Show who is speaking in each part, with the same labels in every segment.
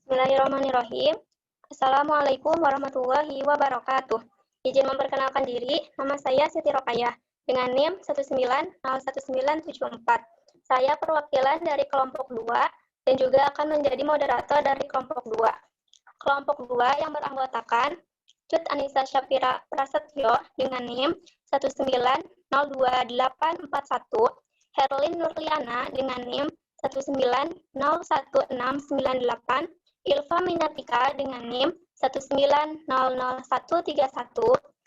Speaker 1: Bismillahirrahmanirrahim. Assalamualaikum warahmatullahi wabarakatuh. Izin memperkenalkan diri, nama saya Siti Rokayah dengan NIM 1901974. Saya perwakilan dari kelompok 2 dan juga akan menjadi moderator dari kelompok 2. Kelompok 2 yang beranggotakan Cut Anissa Syafira Prasetyo dengan NIM 1902841, Herlin Nurliana dengan NIM 1901698, Ilva Minatika dengan NIM 1900131,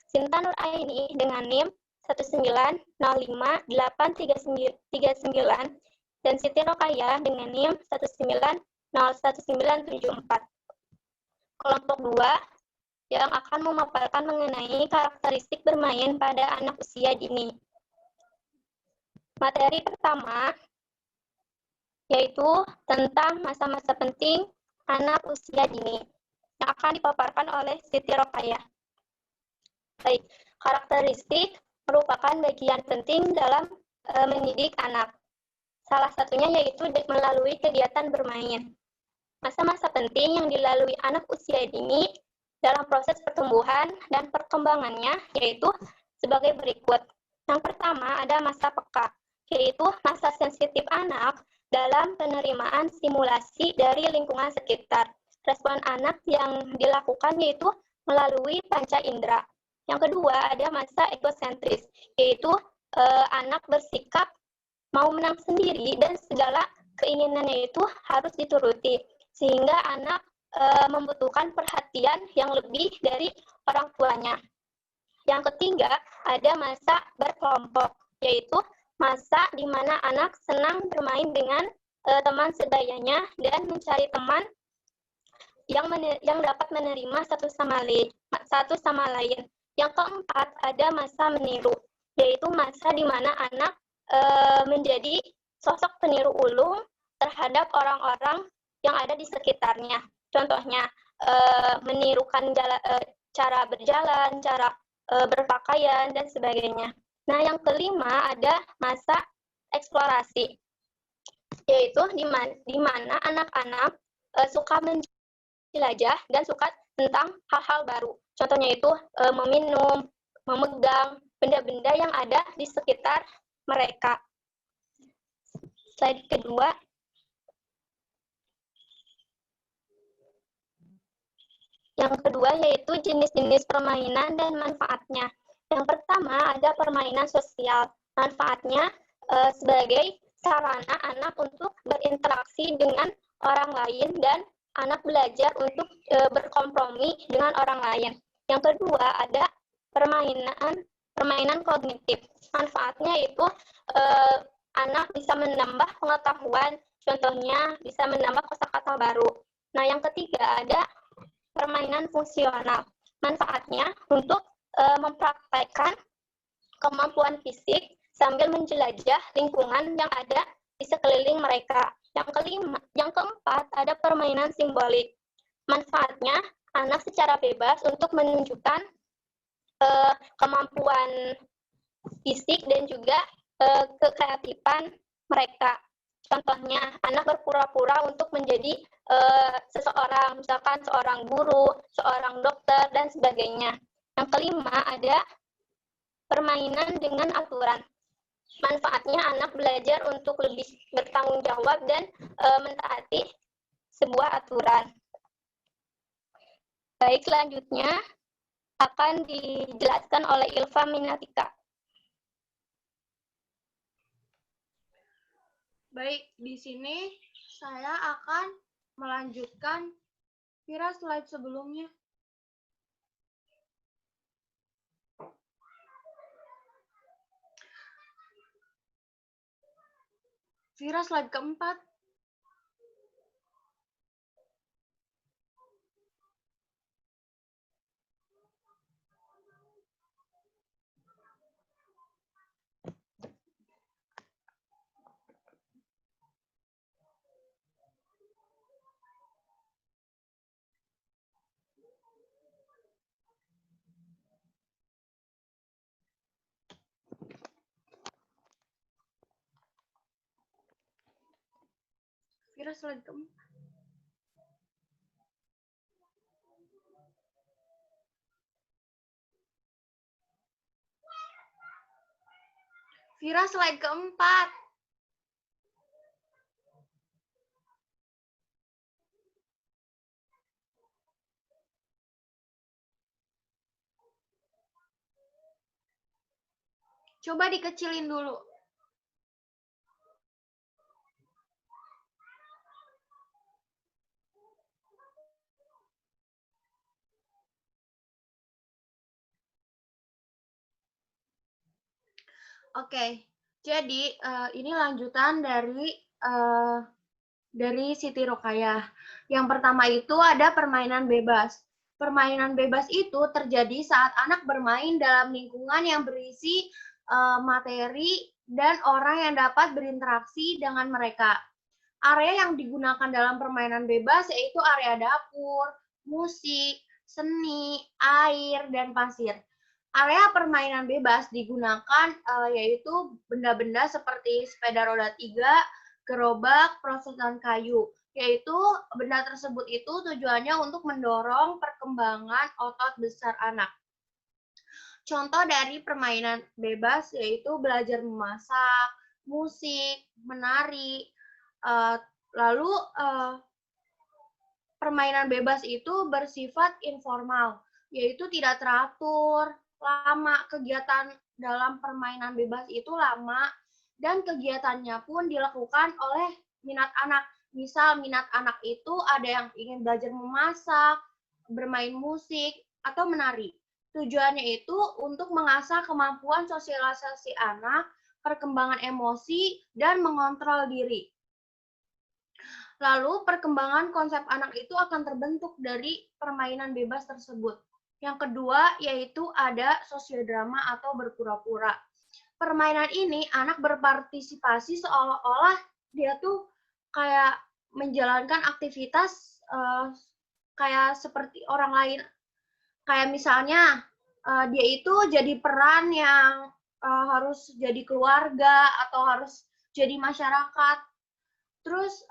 Speaker 1: Sinta Nur Aini dengan NIM 1905839, dan Siti Rokayah dengan NIM 1901974. Kelompok 2 yang akan memaparkan mengenai karakteristik bermain pada anak usia dini. Materi pertama yaitu tentang masa-masa penting anak usia dini yang akan dipaparkan oleh Siti Rokayah. Baik, karakteristik merupakan bagian penting dalam mendidik anak. Salah satunya yaitu melalui kegiatan bermain. Masa-masa penting yang dilalui anak usia dini dalam proses pertumbuhan dan perkembangannya yaitu sebagai berikut. Yang pertama ada masa peka, yaitu masa sensitif anak dalam penerimaan stimulasi dari lingkungan sekitar. Respon anak yang dilakukan yaitu melalui panca indera. Yang kedua ada masa egosentris, yaitu anak bersikap mau menang sendiri dan segala keinginannya itu harus dituruti, sehingga anak membutuhkan perhatian yang lebih dari orang tuanya. Yang ketiga ada masa berkelompok, yaitu masa di mana anak senang bermain dengan teman sebayanya dan mencari teman yang dapat menerima satu sama lain. Yang keempat ada masa meniru, yaitu masa di mana anak menjadi sosok peniru ulung terhadap orang-orang yang ada di sekitarnya. Contohnya menirukan cara berjalan, cara berpakaian, dan sebagainya. Nah, yang kelima ada masa eksplorasi, yaitu di mana anak-anak suka menjelajah dan suka tentang hal-hal baru. Contohnya itu meminum, memegang benda-benda yang ada di sekitar mereka. Slide kedua. Yang kedua yaitu jenis-jenis permainan dan manfaatnya. Yang pertama ada permainan sosial. Manfaatnya sebagai sarana anak untuk berinteraksi dengan orang lain dan anak belajar untuk berkompromi dengan orang lain. Yang kedua ada permainan kognitif. Manfaatnya itu anak bisa menambah pengetahuan, contohnya bisa menambah kosakata baru. Nah, yang ketiga ada permainan fungsional. Manfaatnya untuk mempraktekkan kemampuan fisik sambil menjelajah lingkungan yang ada di sekeliling mereka. Yang keempat ada permainan simbolik. Manfaatnya anak secara bebas untuk menunjukkan kemampuan fisik dan juga kekreatifan mereka. Contohnya, anak berpura-pura untuk menjadi seseorang, misalkan seorang guru, seorang dokter, dan sebagainya. Yang kelima ada permainan dengan aturan. Manfaatnya anak belajar untuk lebih bertanggung jawab dan mentaati sebuah aturan. Baik, selanjutnya akan dijelaskan oleh Ilva Minatika.
Speaker 2: Baik, di sini saya akan melanjutkan slide sebelumnya. Slide keempat. Slide keempat. Vira, slide keempat. Coba dikecilin dulu. Oke, jadi ini lanjutan dari Siti Rokayah. Yang pertama itu ada permainan bebas. Permainan bebas itu terjadi saat anak bermain dalam lingkungan yang berisi materi dan orang yang dapat berinteraksi dengan mereka. Area yang digunakan dalam permainan bebas yaitu area dapur, musik, seni, air, dan pasir. Area permainan bebas digunakan yaitu benda-benda seperti sepeda roda 3, gerobak, perosotan kayu. Yaitu benda tersebut itu tujuannya untuk mendorong perkembangan otot besar anak. Contoh dari permainan bebas yaitu belajar memasak, musik, menari. Lalu permainan bebas itu bersifat informal, yaitu tidak teratur, lama. Kegiatan dalam permainan bebas itu lama, dan kegiatannya pun dilakukan oleh minat anak. Misal minat anak itu ada yang ingin belajar memasak, bermain musik, atau menari. Tujuannya itu untuk mengasah kemampuan sosialisasi anak, perkembangan emosi, dan mengontrol diri. Lalu perkembangan konsep anak itu akan terbentuk dari permainan bebas tersebut. Yang kedua yaitu ada sosiodrama atau berpura-pura. Permainan ini anak berpartisipasi seolah-olah dia tuh kayak menjalankan aktivitas kayak seperti orang lain. Kayak misalnya dia itu jadi peran yang harus jadi keluarga atau harus jadi masyarakat. Terus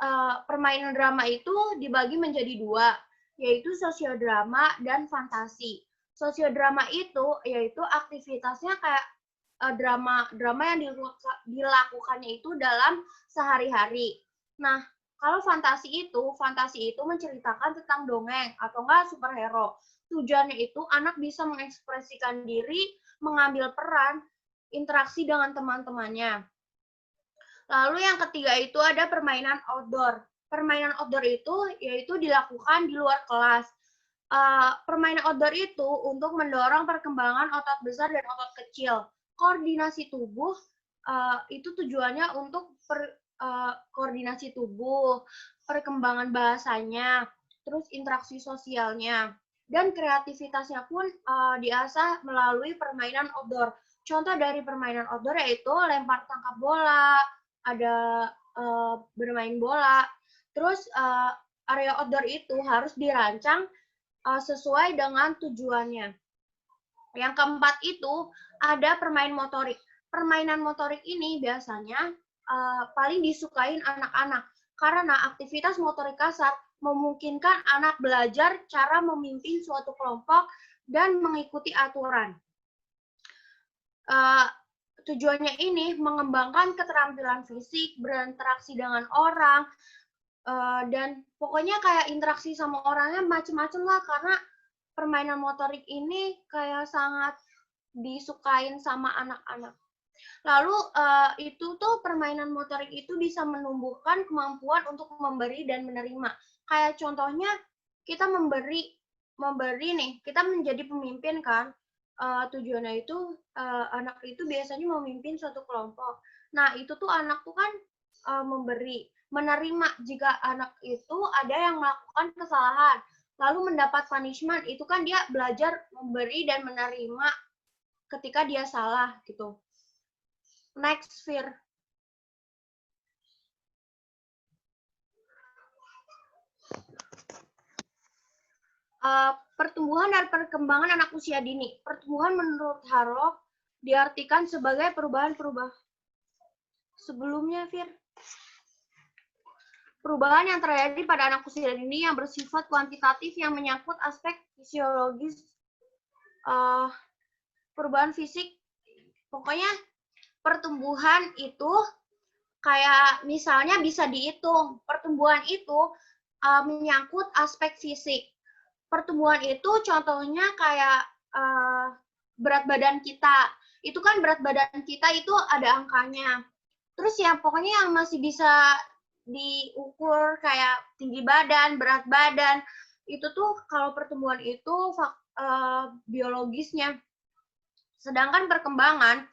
Speaker 2: permainan drama itu dibagi menjadi dua, yaitu sosiodrama dan fantasi. Sosiodrama itu yaitu aktivitasnya kayak drama yang dilakukannya itu dalam sehari-hari. Nah, kalau fantasi itu menceritakan tentang dongeng atau enggak superhero. Tujuannya itu anak bisa mengekspresikan diri, mengambil peran, interaksi dengan teman-temannya. Lalu yang ketiga itu ada permainan outdoor. Permainan outdoor itu yaitu dilakukan di luar kelas. Permainan outdoor itu untuk mendorong perkembangan otot besar dan otot kecil. Koordinasi tubuh itu tujuannya untuk koordinasi tubuh, perkembangan bahasanya, terus interaksi sosialnya, dan kreativitasnya pun diasah melalui permainan outdoor. Contoh dari permainan outdoor yaitu lempar tangkap bola, ada bermain bola. Terus area outdoor itu harus dirancang sesuai dengan tujuannya. Yang keempat itu ada permainan motorik. Permainan motorik ini biasanya paling disukain anak-anak karena aktivitas motorik kasar memungkinkan anak belajar cara memimpin suatu kelompok dan mengikuti aturan. Tujuannya ini mengembangkan keterampilan fisik, berinteraksi dengan orang, dan pokoknya kayak interaksi sama orangnya macam-macam lah, karena permainan motorik ini kayak sangat disukain sama anak-anak. Lalu itu tuh permainan motorik itu bisa menumbuhkan kemampuan untuk memberi dan menerima. Kayak contohnya kita memberi nih, kita menjadi pemimpin kan. Tujuannya itu anak itu biasanya memimpin suatu kelompok. Nah, itu tuh anak tuh kan memberi, menerima jika anak itu ada yang melakukan kesalahan, lalu mendapat punishment, itu kan dia belajar memberi dan menerima ketika dia salah gitu. Next, Fir. Pertumbuhan dan perkembangan anak usia dini. Pertumbuhan menurut Harlow diartikan sebagai perubahan-perubahan. Sebelumnya, Fir. Perubahan yang terjadi pada anak usia dini yang bersifat kuantitatif yang menyangkut aspek fisiologis, perubahan fisik, pokoknya pertumbuhan itu kayak misalnya bisa dihitung. Pertumbuhan itu menyangkut aspek fisik. Pertumbuhan itu contohnya kayak berat badan kita. Itu kan berat badan kita itu ada angkanya. Terus ya pokoknya yang masih bisa diukur kayak tinggi badan, berat badan, itu tuh kalau pertumbuhan itu biologisnya. Sedangkan perkembangan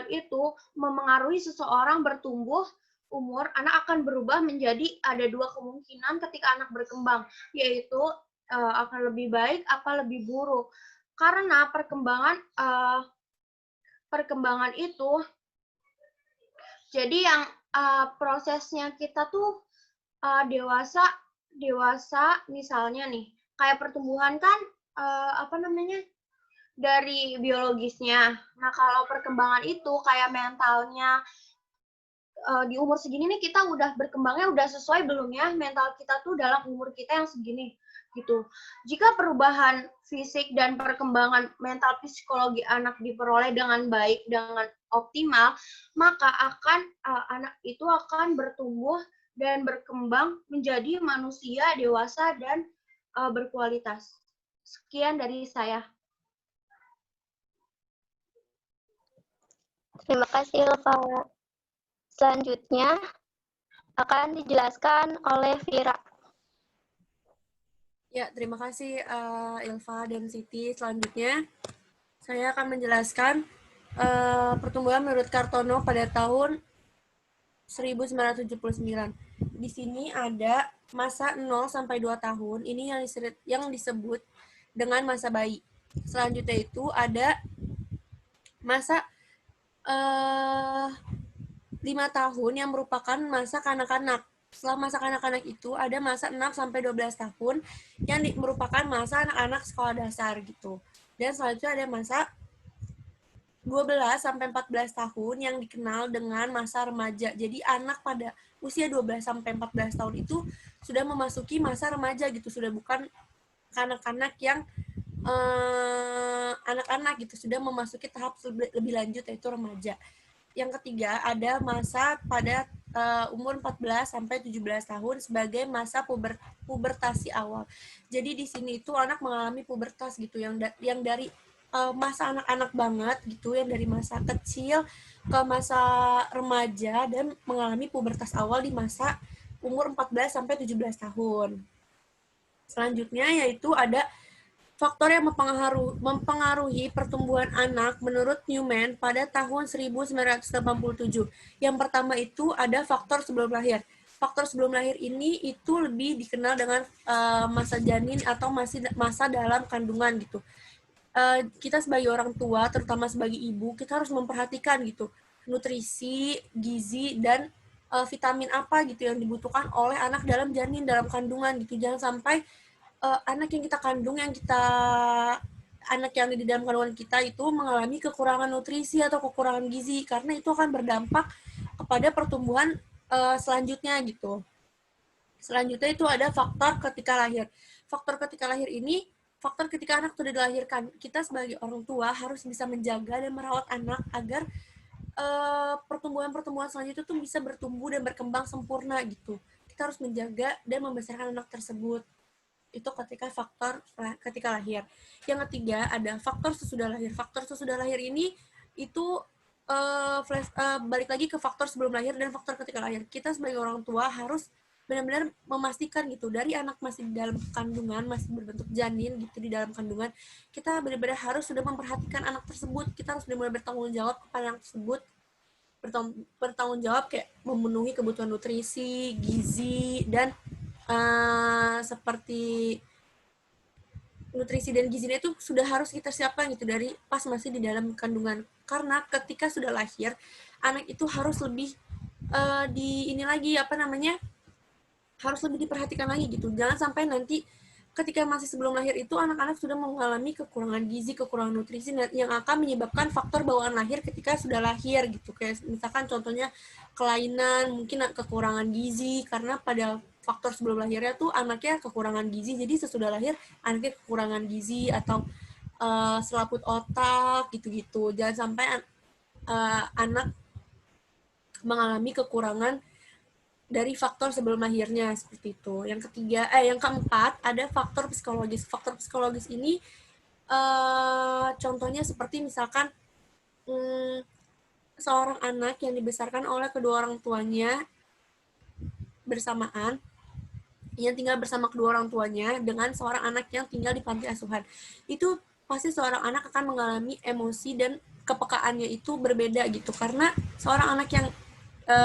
Speaker 2: itu memengaruhi seseorang bertumbuh umur, anak akan berubah menjadi ada dua kemungkinan ketika anak berkembang, yaitu akan lebih baik apa lebih buruk. Karena perkembangan itu, jadi yang prosesnya kita tuh dewasa misalnya nih, kayak pertumbuhan kan dari biologisnya. Nah, kalau perkembangan itu kayak mentalnya, di umur segini nih kita udah berkembangnya udah sesuai belum ya mental kita tuh dalam umur kita yang segini gitu. Jika perubahan fisik dan perkembangan mental psikologi anak diperoleh dengan baik, dengan optimal, maka anak itu akan bertumbuh dan berkembang menjadi manusia dewasa dan berkualitas. Sekian dari saya.
Speaker 1: Terima kasih, Ilva. Selanjutnya akan dijelaskan oleh Vira.
Speaker 3: Ya, terima kasih Ilva dan Siti. Selanjutnya, saya akan menjelaskan pertumbuhan menurut Kartono pada tahun 1979. Di sini ada masa 0 sampai 2 tahun, ini yang disebut dengan masa bayi. Selanjutnya itu ada masa 5 tahun yang merupakan masa kanak-kanak. Setelah masa kanak-kanak itu ada masa 6 sampai 12 tahun yang merupakan masa anak-anak sekolah dasar gitu. Dan selanjutnya ada masa 12 sampai 14 tahun yang dikenal dengan masa remaja. Jadi anak pada usia 12 sampai 14 tahun itu sudah memasuki masa remaja gitu, sudah bukan kanak-kanak yang anak-anak gitu, sudah memasuki tahap lebih lanjut yaitu remaja. Yang ketiga ada masa pada umur 14 sampai 17 tahun sebagai masa pubertasi awal. Jadi di sini itu anak mengalami pubertas gitu yang dari masa anak-anak banget gitu, yang dari masa kecil ke masa remaja dan mengalami pubertas awal di masa umur 14 sampai 17 tahun. Selanjutnya yaitu ada faktor yang mempengaruhi pertumbuhan anak menurut Newman pada tahun 1987. Yang pertama itu ada faktor sebelum lahir. Faktor sebelum lahir ini itu lebih dikenal dengan masa janin atau masa dalam kandungan gitu. Kita sebagai orang tua, terutama sebagai ibu, kita harus memperhatikan gitu nutrisi, gizi, dan vitamin apa gitu yang dibutuhkan oleh anak dalam janin, dalam kandungan gitu. Jangan sampai anak yang kita kandung, anak yang di dalam kandungan kita itu mengalami kekurangan nutrisi atau kekurangan gizi, karena itu akan berdampak kepada pertumbuhan selanjutnya gitu. Selanjutnya itu ada faktor ketika lahir. Faktor ketika lahir ini, faktor ketika anak sudah dilahirkan. Kita sebagai orang tua harus bisa menjaga dan merawat anak agar pertumbuhan-pertumbuhan selanjutnya itu bisa bertumbuh dan berkembang sempurna gitu. Kita harus menjaga dan membesarkan anak tersebut. Itu ketika lahir. Yang ketiga ada faktor sesudah lahir. Faktor sesudah lahir ini itu balik lagi ke faktor sebelum lahir dan faktor ketika lahir. Kita sebagai orang tua harus benar-benar memastikan gitu, dari anak masih di dalam kandungan, masih berbentuk janin gitu di dalam kandungan, kita benar-benar harus sudah memperhatikan anak tersebut. Kita harus benar-benar bertanggung jawab kepada anak tersebut, bertanggung jawab kayak memenuhi kebutuhan nutrisi, gizi, dan seperti nutrisi dan gizinya itu sudah harus kita siapkan gitu dari pas masih di dalam kandungan. Karena ketika sudah lahir, anak itu harus lebih harus lebih diperhatikan lagi gitu. Jangan sampai nanti ketika masih sebelum lahir itu anak-anak sudah mengalami kekurangan gizi, kekurangan nutrisi yang akan menyebabkan faktor bawaan lahir ketika sudah lahir gitu. Kayak misalkan contohnya kelainan, mungkin kekurangan gizi karena pada faktor sebelum lahirnya tuh anaknya kekurangan gizi, jadi sesudah lahir anaknya kekurangan gizi atau selaput otak gitu-gitu. Jangan sampai anak mengalami kekurangan dari faktor sebelum lahirnya seperti itu. Yang keempat ada faktor psikologis. Faktor psikologis ini contohnya seperti misalkan seorang anak yang dibesarkan oleh kedua orang tuanya bersamaan, yang tinggal bersama kedua orang tuanya dengan seorang anak yang tinggal di panti asuhan. Itu pasti seorang anak akan mengalami emosi dan kepekaannya itu berbeda gitu, karena seorang anak yang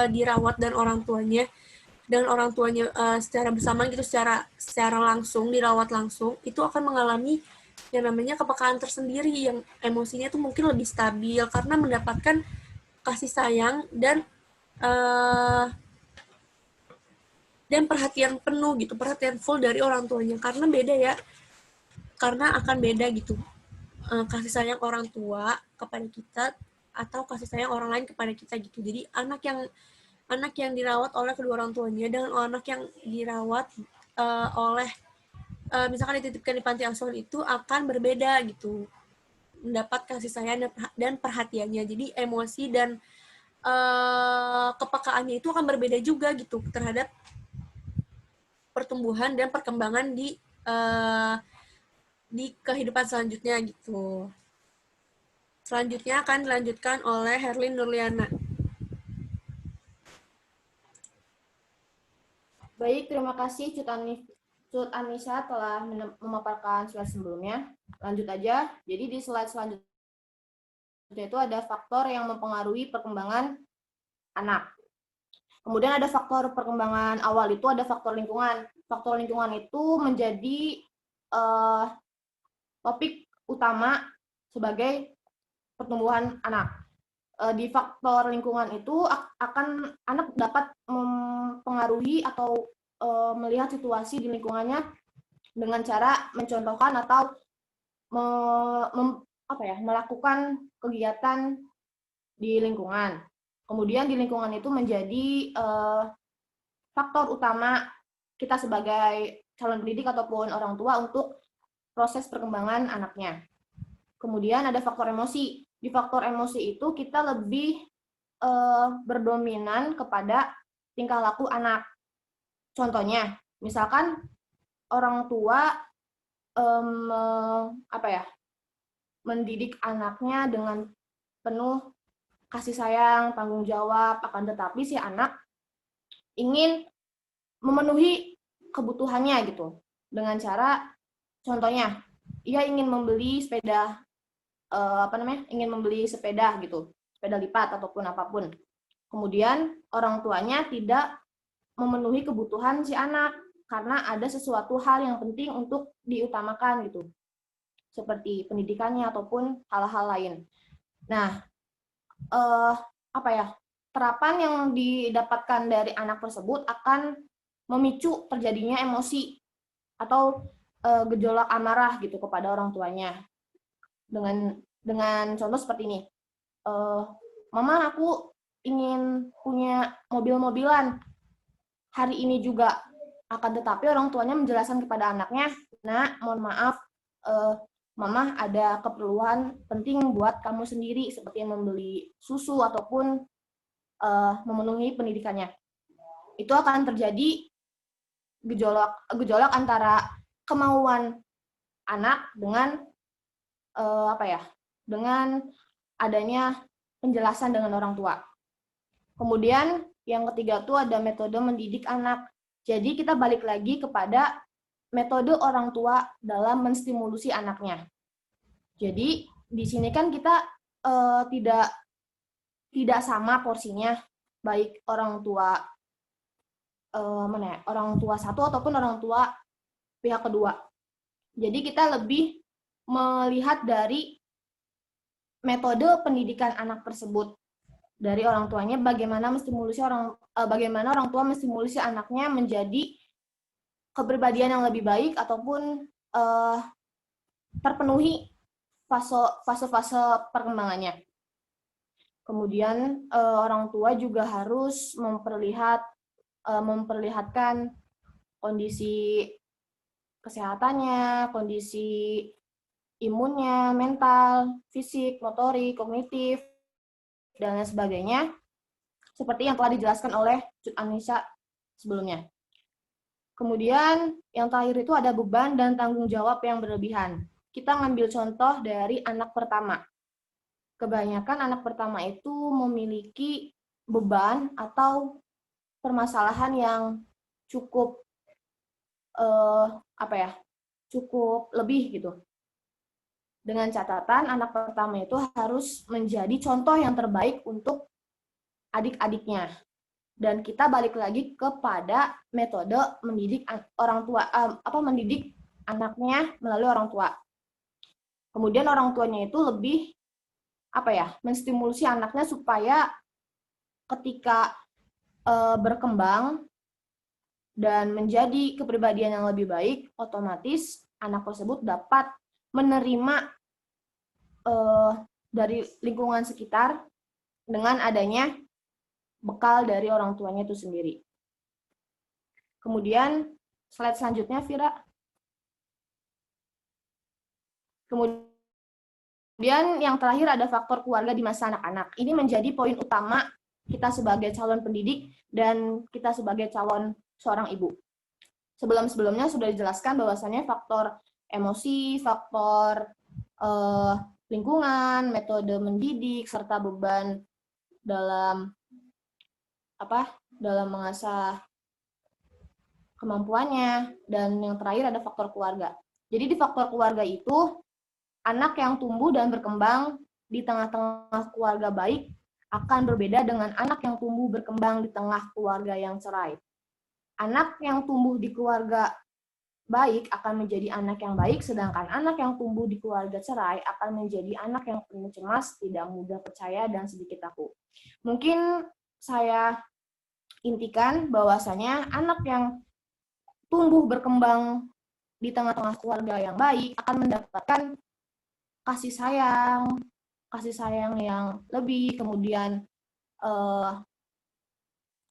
Speaker 3: dirawat dan orang tuanya secara bersamaan gitu, secara langsung dirawat langsung, itu akan mengalami yang namanya kepekaan tersendiri, yang emosinya tuh mungkin lebih stabil karena mendapatkan kasih sayang dan perhatian penuh gitu, perhatian full dari orang tuanya, karena beda ya, karena akan beda gitu kasih sayang orang tua kepada kita atau kasih sayang orang lain kepada kita gitu. Jadi anak yang dirawat oleh kedua orang tuanya dengan anak yang dirawat oleh misalkan dititipkan di panti asuhan itu akan berbeda gitu, mendapat kasih sayang dan perhatiannya. Jadi emosi dan kepekaannya itu akan berbeda juga gitu terhadap pertumbuhan dan perkembangan di kehidupan selanjutnya gitu. Selanjutnya akan dilanjutkan oleh Herlin Nurliana.
Speaker 4: Baik, terima kasih Cut Anissa telah memaparkan slide sebelumnya. Lanjut aja. Jadi di slide selanjutnya itu ada faktor yang mempengaruhi perkembangan anak. Kemudian ada faktor perkembangan awal, itu ada faktor lingkungan. Faktor lingkungan itu menjadi topik utama sebagai pertumbuhan anak. Di faktor lingkungan itu akan anak dapat mempengaruhi atau melihat situasi di lingkungannya dengan cara mencontohkan atau melakukan kegiatan di lingkungan. Kemudian di lingkungan itu menjadi faktor utama kita sebagai calon pendidik ataupun orang tua untuk proses perkembangan anaknya. Kemudian ada faktor emosi. Di faktor emosi itu kita lebih berdominan kepada tingkah laku anak. Contohnya, misalkan orang tua mendidik anaknya dengan penuh kasih sayang, tanggung jawab, akan tetapi si anak ingin memenuhi kebutuhannya gitu dengan cara, contohnya ia ingin membeli sepeda gitu, sepeda lipat ataupun apapun. Kemudian orang tuanya tidak memenuhi kebutuhan si anak karena ada sesuatu hal yang penting untuk diutamakan gitu, seperti pendidikannya ataupun hal-hal lain. Nah, terapan yang didapatkan dari anak tersebut akan memicu terjadinya emosi atau gejolak amarah gitu kepada orang tuanya. Dengan contoh seperti ini, Mama, aku ingin punya mobil-mobilan hari ini juga. Akan tetapi orang tuanya menjelaskan kepada anaknya, nah, mohon maaf, Mama ada keperluan penting buat kamu sendiri, seperti membeli susu ataupun memenuhi pendidikannya. Itu akan terjadi gejolak antara kemauan anak dengan dengan adanya penjelasan dengan orang tua. Kemudian yang ketiga itu ada metode mendidik anak. Jadi kita balik lagi kepada metode orang tua dalam menstimulusi anaknya. Jadi di sini kan kita tidak sama porsinya, baik orang tua orang tua satu ataupun orang tua pihak kedua. Jadi kita lebih melihat dari metode pendidikan anak tersebut dari orang tuanya, bagaimana orang tua menstimulusi anaknya menjadi kepribadian yang lebih baik ataupun terpenuhi fase-fase perkembangannya. Kemudian orang tua juga harus memperlihatkan kondisi kesehatannya, kondisi imunnya, mental, fisik, motorik, kognitif, dan lain sebagainya, seperti yang telah dijelaskan oleh Cut Anissa sebelumnya. Kemudian yang terakhir itu ada beban dan tanggung jawab yang berlebihan. Kita ngambil contoh dari anak pertama. Kebanyakan anak pertama itu memiliki beban atau permasalahan yang cukup cukup lebih gitu. Dengan catatan anak pertama itu harus menjadi contoh yang terbaik untuk adik-adiknya. Dan kita balik lagi kepada metode mendidik orang tua, mendidik anaknya melalui orang tua. Kemudian orang tuanya itu lebih menstimulasi anaknya supaya ketika berkembang dan menjadi kepribadian yang lebih baik, otomatis anak tersebut dapat menerima dari lingkungan sekitar dengan adanya bekal dari orang tuanya itu sendiri. Kemudian slide selanjutnya, Vira. Kemudian yang terakhir ada faktor keluarga di masa anak-anak. Ini menjadi poin utama kita sebagai calon pendidik dan kita sebagai calon seorang ibu. Sebelumnya sudah dijelaskan bahwasannya faktor emosi, faktor lingkungan, metode mendidik, serta beban dalam mengasah kemampuannya, dan yang terakhir ada faktor keluarga. Jadi di faktor keluarga itu, anak yang tumbuh dan berkembang di tengah-tengah keluarga baik akan berbeda dengan anak yang tumbuh berkembang di tengah keluarga yang cerai. Anak yang tumbuh di keluarga baik akan menjadi anak yang baik, sedangkan anak yang tumbuh di keluarga cerai akan menjadi anak yang penuh cemas, tidak mudah percaya, dan sedikit takut. Mungkin saya intikan bahwasanya anak yang tumbuh berkembang di tengah-tengah keluarga yang baik akan mendapatkan kasih sayang yang lebih, kemudian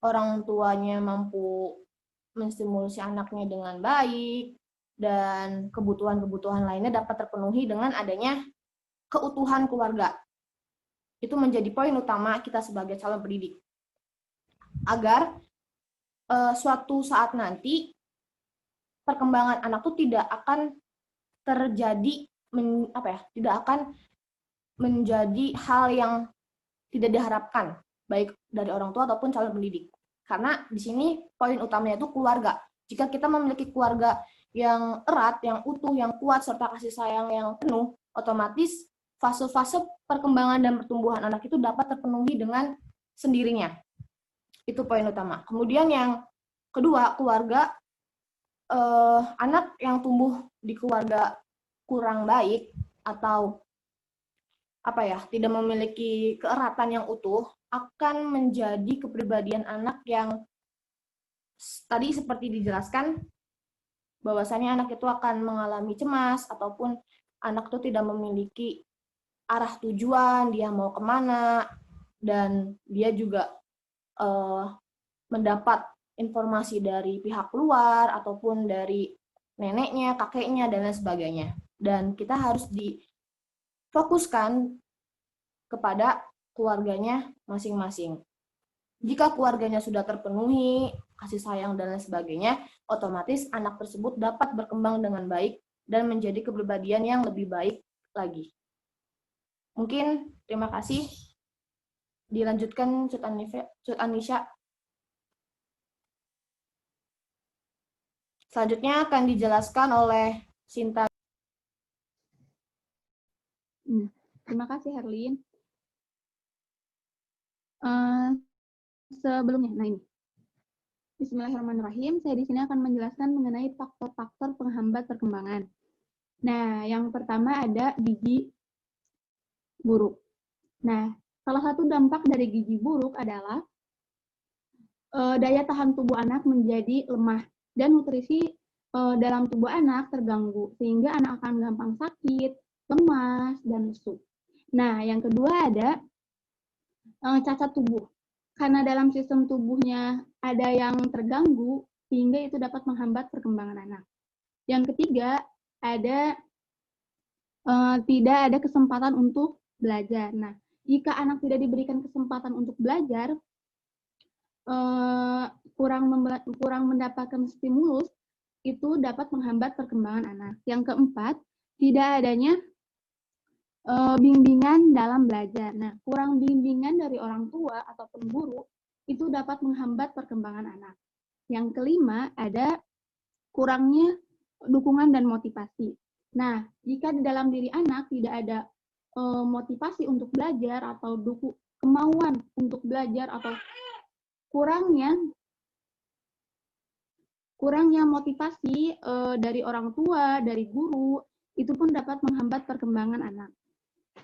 Speaker 4: orang tuanya mampu menstimulasi anaknya dengan baik, dan kebutuhan-kebutuhan lainnya dapat terpenuhi dengan adanya keutuhan keluarga. Itu menjadi poin utama kita sebagai calon pendidik. Agar suatu saat nanti perkembangan anak itu tidak akan terjadi tidak akan menjadi hal yang tidak diharapkan baik dari orang tua ataupun calon pendidik. Karena di sini poin utamanya itu keluarga. Jika kita memiliki keluarga yang erat, yang utuh, yang kuat, serta kasih sayang yang penuh, otomatis fase-fase perkembangan dan pertumbuhan anak itu dapat terpenuhi dengan sendirinya. Itu poin utama. Kemudian yang kedua, keluarga, anak yang tumbuh di keluarga kurang baik atau tidak memiliki keeratan yang utuh akan menjadi kepribadian anak yang tadi seperti dijelaskan bahwasannya anak itu akan mengalami cemas ataupun anak itu tidak memiliki arah tujuan, dia mau kemana, dan dia juga mendapat informasi dari pihak luar ataupun dari neneknya, kakeknya, dan lain sebagainya. Dan kita harus difokuskan kepada keluarganya masing-masing. Jika keluarganya sudah terpenuhi, kasih sayang, dan lain sebagainya, otomatis anak tersebut dapat berkembang dengan baik dan menjadi kepribadian yang lebih baik lagi. Mungkin terima kasih. Dilanjutkan Cut Anissa. Selanjutnya akan dijelaskan oleh Sinta.
Speaker 5: Terima kasih, Herlin. Sebelumnya, ini. Bismillahirrahmanirrahim. Saya di sini akan menjelaskan mengenai faktor-faktor penghambat perkembangan. Nah, yang pertama ada gizi buruk. Nah, salah satu dampak dari gizi buruk adalah daya tahan tubuh anak menjadi lemah dan nutrisi dalam tubuh anak terganggu, sehingga anak akan gampang sakit, lemas, dan lesu. Nah, yang kedua ada cacat tubuh. Karena dalam sistem tubuhnya ada yang terganggu, sehingga itu dapat menghambat perkembangan anak. Yang ketiga, ada tidak ada kesempatan untuk belajar. Nah, jika anak tidak diberikan kesempatan untuk belajar, kurang mendapatkan stimulus, itu dapat menghambat perkembangan anak. Yang keempat, tidak adanya bimbingan dalam belajar. Nah, kurang bimbingan dari orang tua ataupun guru itu dapat menghambat perkembangan anak. Yang kelima, ada kurangnya dukungan dan motivasi. Nah, jika di dalam diri anak tidak ada motivasi untuk belajar atau kemauan untuk belajar atau kurangnya motivasi dari orang tua, dari guru, itu pun dapat menghambat perkembangan anak.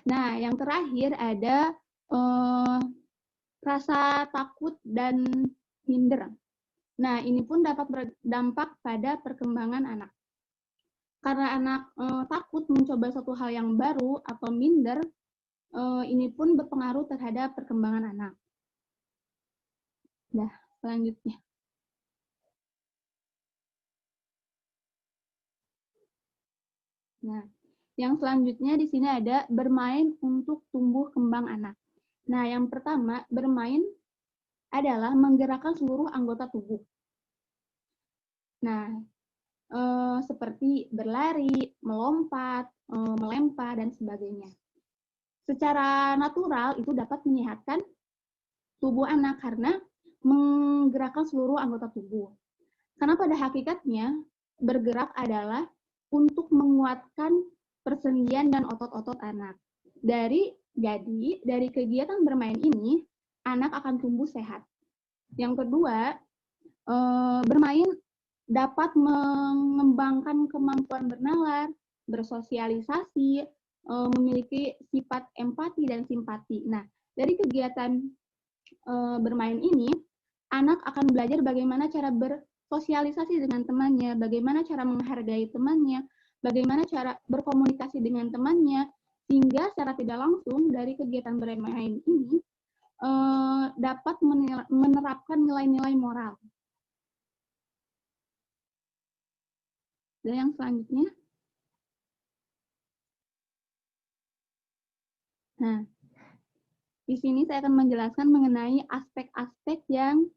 Speaker 5: Nah, yang terakhir ada rasa takut dan minder. Nah, ini pun dapat berdampak pada perkembangan anak. Karena anak takut mencoba suatu hal yang baru atau minder, ini pun berpengaruh terhadap perkembangan anak. Nah, selanjutnya. Nah, yang selanjutnya di sini ada bermain untuk tumbuh kembang anak. Nah, yang pertama, bermain adalah menggerakkan seluruh anggota tubuh. Nah, seperti berlari, melompat, melempar, dan sebagainya. Secara natural itu dapat menyehatkan tubuh anak karena menggerakkan seluruh anggota tubuh. Karena pada hakikatnya bergerak adalah untuk menguatkan persendian dan otot-otot anak. Jadi dari kegiatan bermain ini anak akan tumbuh sehat. Yang kedua, bermain dapat mengembangkan kemampuan bernalar, bersosialisasi, memiliki sifat empati dan simpati. Nah, dari kegiatan bermain ini, anak akan belajar bagaimana cara bersosialisasi dengan temannya, bagaimana cara menghargai temannya, bagaimana cara berkomunikasi dengan temannya, sehingga secara tidak langsung dari kegiatan bermain ini dapat menerapkan nilai-nilai moral. Dan yang selanjutnya, nah, di sini saya akan menjelaskan mengenai aspek-aspek yang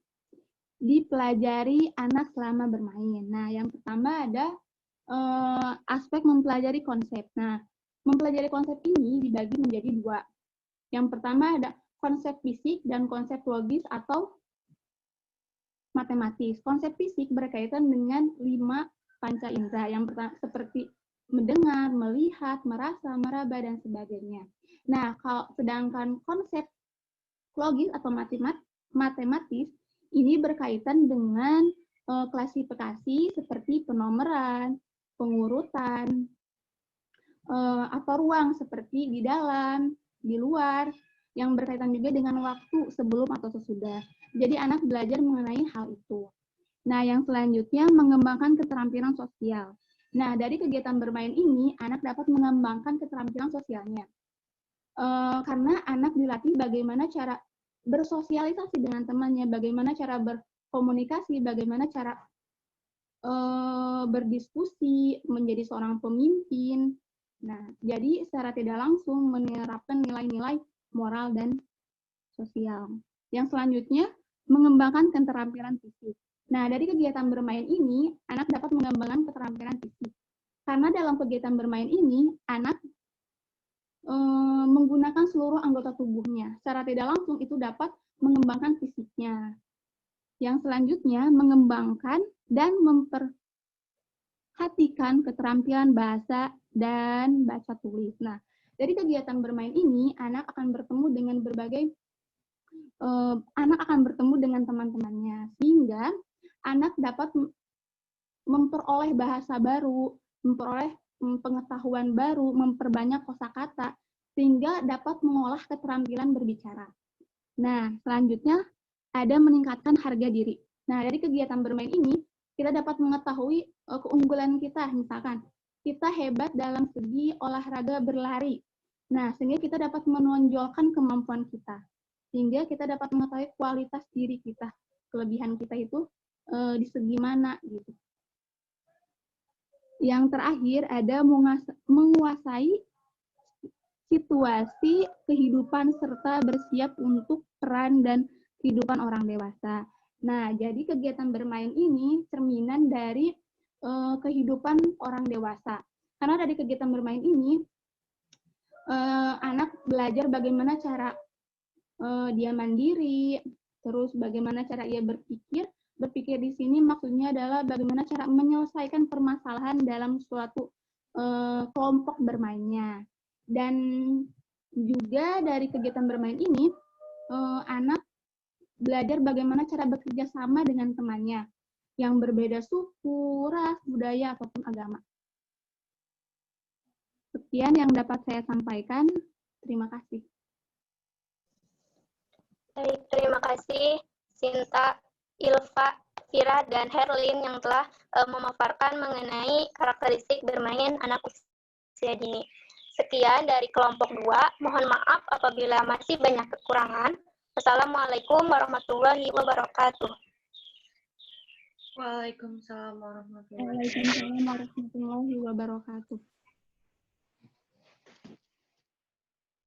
Speaker 5: dipelajari anak selama bermain. Nah, yang pertama ada aspek mempelajari konsep. Nah, mempelajari konsep ini dibagi menjadi dua. Yang pertama ada konsep fisik dan konsep logis atau matematis. Konsep fisik berkaitan dengan 5 panca indera. Yang pertama seperti mendengar, melihat, merasa, meraba, dan sebagainya. Nah, sedangkan konsep logis atau matematis ini berkaitan dengan klasifikasi seperti penomeran, pengurutan, atau ruang seperti di dalam, di luar, yang berkaitan juga dengan waktu sebelum atau sesudah. Jadi anak belajar mengenai hal itu. Nah, yang selanjutnya mengembangkan keterampilan sosial. Nah, dari kegiatan bermain ini, anak dapat mengembangkan keterampilan sosialnya. Karena anak dilatih bagaimana cara bersosialisasi dengan temannya, bagaimana cara berkomunikasi, bagaimana cara berdiskusi, menjadi seorang pemimpin. Nah, jadi secara tidak langsung menerapkan nilai-nilai moral dan sosial. Yang selanjutnya, mengembangkan keterampilan fisik. Nah, dari kegiatan bermain ini, anak dapat mengembangkan keterampilan fisik. Karena dalam kegiatan bermain ini, anak menggunakan seluruh anggota tubuhnya. Secara tidak langsung itu dapat mengembangkan fisiknya. Yang selanjutnya, mengembangkan dan memperhatikan keterampilan bahasa dan baca tulis. Nah, dari kegiatan bermain ini, anak akan bertemu dengan teman-temannya, sehingga anak dapat memperoleh bahasa baru, memperoleh pengetahuan baru, memperbanyak kosakata, sehingga dapat mengolah keterampilan berbicara. Nah, selanjutnya ada meningkatkan harga diri. Nah, dari kegiatan bermain ini, kita dapat mengetahui keunggulan kita, misalkan kita hebat dalam segi olahraga berlari. Nah, sehingga kita dapat menonjolkan kemampuan kita, sehingga kita dapat mengetahui kualitas diri kita, kelebihan kita itu di segi mana, gitu. Yang terakhir ada menguasai situasi kehidupan serta bersiap untuk peran dan kehidupan orang dewasa. Nah, jadi kegiatan bermain ini cerminan dari kehidupan orang dewasa. Karena dari kegiatan bermain ini, anak belajar bagaimana cara dia mandiri, terus bagaimana cara ia berpikir. Berpikir di sini maksudnya adalah bagaimana cara menyelesaikan permasalahan dalam suatu kelompok bermainnya. Dan juga dari kegiatan bermain ini, anak belajar bagaimana cara bekerja sama dengan temannya yang berbeda suku, ras, budaya, ataupun agama. Sekian yang dapat saya sampaikan. Terima kasih.
Speaker 1: Baik, terima kasih Sinta, Ilva, Vira, dan Herlin yang telah memaparkan mengenai karakteristik bermain anak usia dini. Sekian dari kelompok 2. Mohon maaf apabila masih banyak kekurangan. Assalamualaikum warahmatullahi wabarakatuh.
Speaker 2: Waalaikumsalam warahmatullahi
Speaker 5: Waalaikumsalam warahmatullahi wabarakatuh.